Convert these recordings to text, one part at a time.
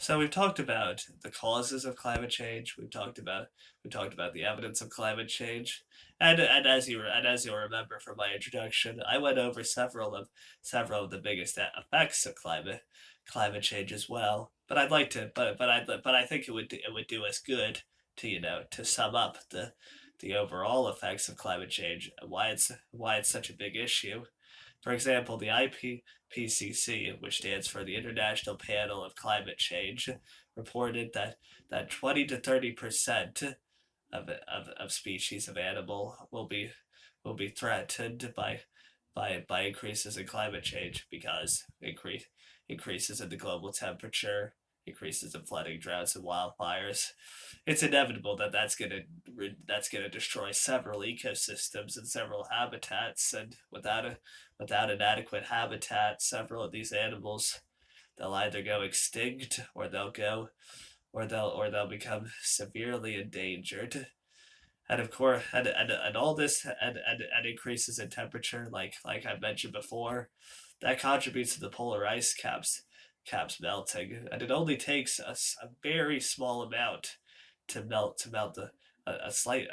So we've talked about the causes of climate change. We've talked about the evidence of climate change, and as you'll remember from my introduction, I went over several of the biggest effects of climate change as well. But I'd like to, but I think it would do us good to to sum up the overall effects of climate change and why it's such a big issue. For example, the IPCC, which stands for the International Panel of Climate Change, reported that 20 to 30% of species of animal will be threatened by increases in climate change because increases in the global temperature, increases in flooding, droughts, and wildfires. It's inevitable that that's gonna destroy several ecosystems and several habitats, and without an adequate habitat, several of these animals they'll either go extinct or they'll become severely endangered. And of course, and all this and increases in temperature, like I mentioned before, that contributes to the polar ice caps melting, and it only takes a very small amount to melt a slight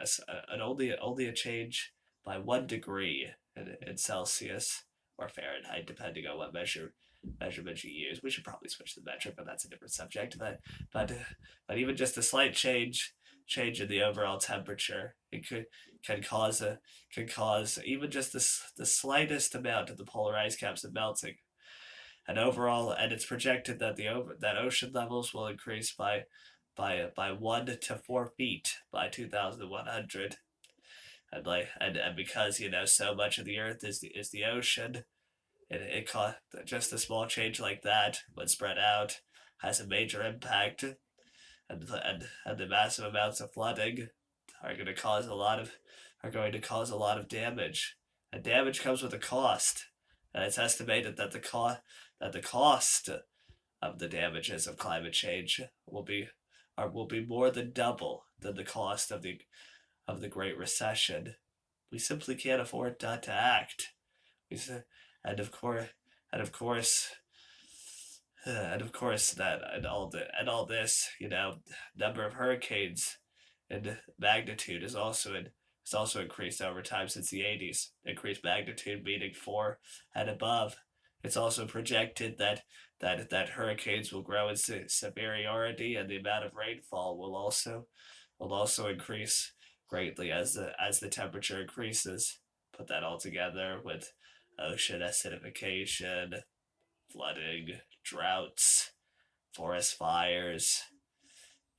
an only a change by 1 degree in Celsius or Fahrenheit, depending on what measurement you use. We should probably switch the metric, but that's a different subject. But but even just a slight change in the overall temperature, it can cause even just the slightest amount of the polar ice caps of melting. And it's projected that that ocean levels will increase by 1 to 4 feet by 2100. And because so much of the Earth is the ocean, it caught just a small change like that when spread out has a major impact, and the massive amounts of flooding are going to cause a lot of are going to cause a lot of damage. And damage comes with a cost, and it's estimated that the cost of the damages of climate change will be more than double than the cost of the Great Recession. We simply can't afford not to act. We, and of course, and of course, and all this, number of hurricanes and magnitude is also increased over time since the 80s. Increased magnitude meaning 4 and above. It's also projected that hurricanes will grow in severity, and the amount of rainfall will also increase greatly as the temperature increases. Put that all together with ocean acidification, flooding, droughts, forest fires.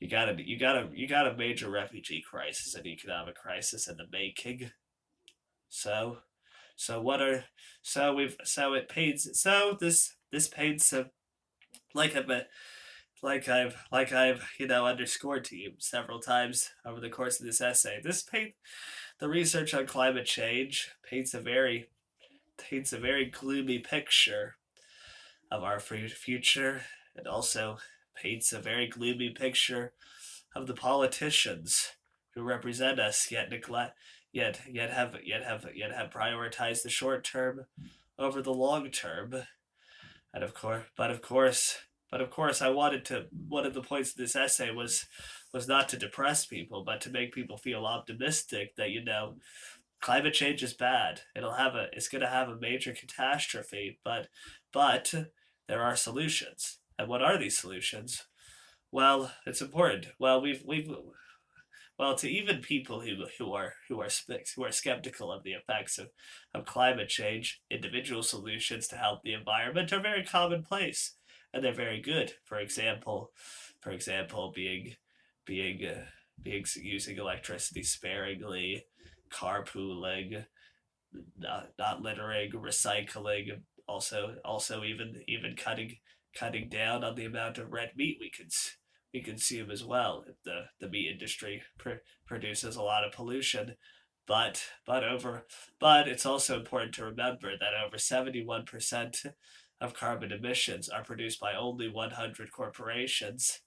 You got a major refugee crisis and economic crisis in the making. So so what are so we've so it paints so this paints a like I've like I've underscored to you several times over the course of this essay. The research on climate change paints a very gloomy picture of our future. It also paints a very gloomy picture of the politicians who represent us, yet have prioritized the short term over the long term. And of course, I wanted to. One of the points of this essay was not to depress people, but to make people feel optimistic that climate change is bad. It's going to have a major catastrophe, but there are solutions. And what are these solutions? Well, it's important. Well, to even people who are skeptical of the effects of climate change, individual solutions to help the environment are very commonplace, and they're very good. For example, being using electricity sparingly, carpooling, not littering, recycling. Also even cutting down on the amount of red meat we consume as well. The meat industry produces a lot of pollution, but it's also important to remember that over 71% of carbon emissions are produced by only 100 corporations.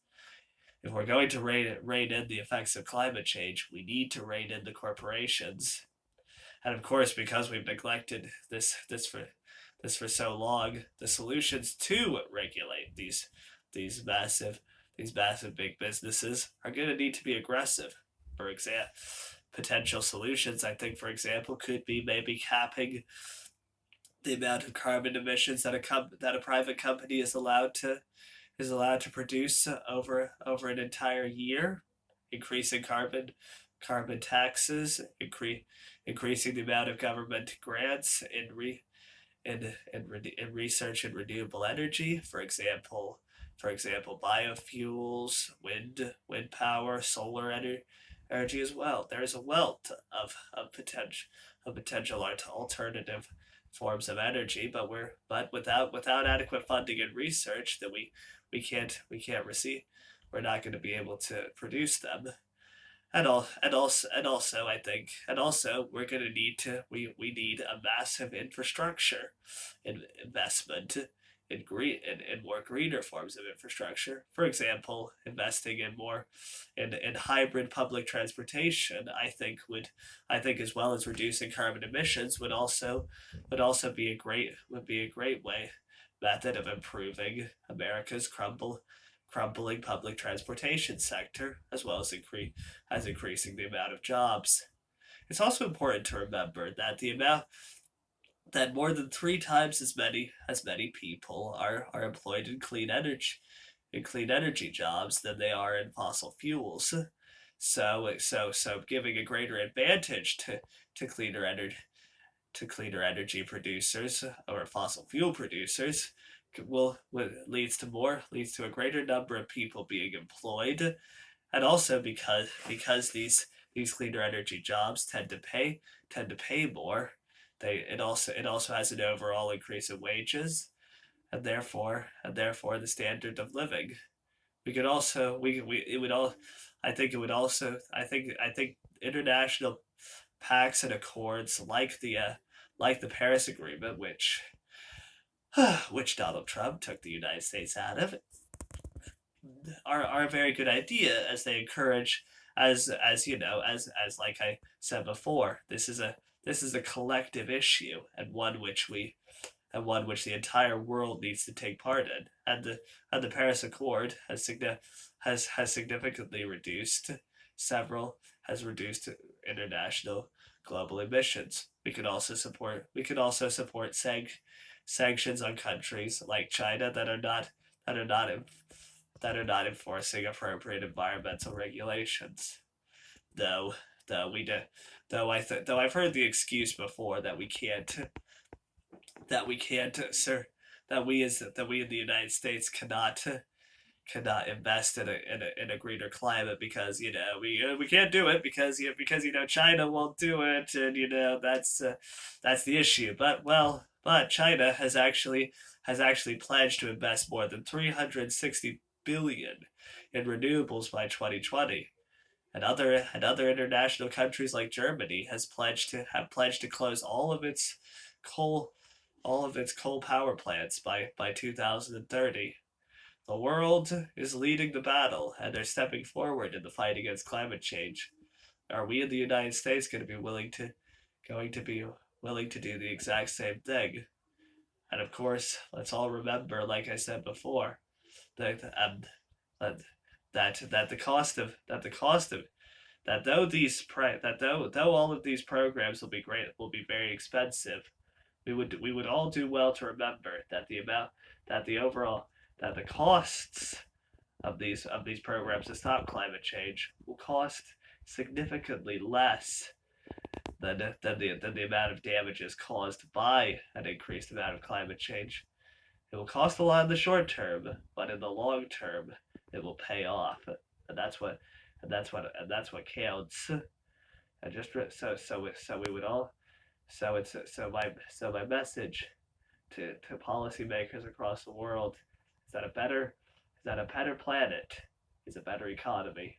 If we're going to rein in the effects of climate change, we need to rein in the corporations. And of course, because we've neglected this for so long, the solutions to regulate these massive these massive big businesses are going to need to be aggressive. For example, potential solutions, I think, for example, could be maybe capping the amount of carbon emissions that that a private company is allowed to produce over an entire year, increasing carbon taxes, increasing the amount of government grants in research in renewable energy. For example, biofuels, wind power, energy as well. There's a wealth of potential alternative forms of energy, but without adequate funding and research, that we can't receive. We're not going to be able to produce them. And also we're going to we need a massive infrastructure investment in more greener forms of infrastructure. For example, investing in more in hybrid public transportation, I think as well as reducing carbon emissions would also be a great way method of improving America's crumbling public transportation sector, as well as increasing the amount of jobs. It's also important to remember that more than three times as many people are employed in clean energy jobs than they are in fossil fuels. So giving a greater advantage to cleaner energy producers or fossil fuel producers leads to a greater number of people being employed, and also because these cleaner energy jobs tend to pay more. It also has an overall increase in wages, and therefore the standard of living. We could also we it would all I think it would also I think international pacts and accords like the Paris Agreement, which Donald Trump took the United States out of, are a very good idea, as they encourage, as you know, as like I said before, this is a collective issue, and one which the entire world needs to take part in. And the Paris Accord has significantly reduced international global emissions. We could also support sanctions on countries like China that are not that are not enforcing appropriate environmental regulations. Though though we do, though I've heard the excuse before that we can't sir that we in the United States cannot invest in a greener climate because we can't do it because China won't do it, and that's the issue. But China has actually pledged to invest more than 360 billion in renewables by 2020. And other international countries like Germany have pledged to close coal all of its coal power plants by 2030. The world is leading the battle, and they're stepping forward in the fight against climate change. Are we in the United States going to be willing to do the exact same thing? And of course, let's all remember, like I said before, that that the cost of that though all of these programs will be very expensive, we would all do well to remember that the overall that the costs of these programs to stop climate change will cost significantly less than the amount of damages caused by an increased amount of climate change. It will cost a lot in the short term, but in the long term, it will pay off, and that's what counts. And just so we would all so my message to policymakers across the world is that a better planet is a better economy.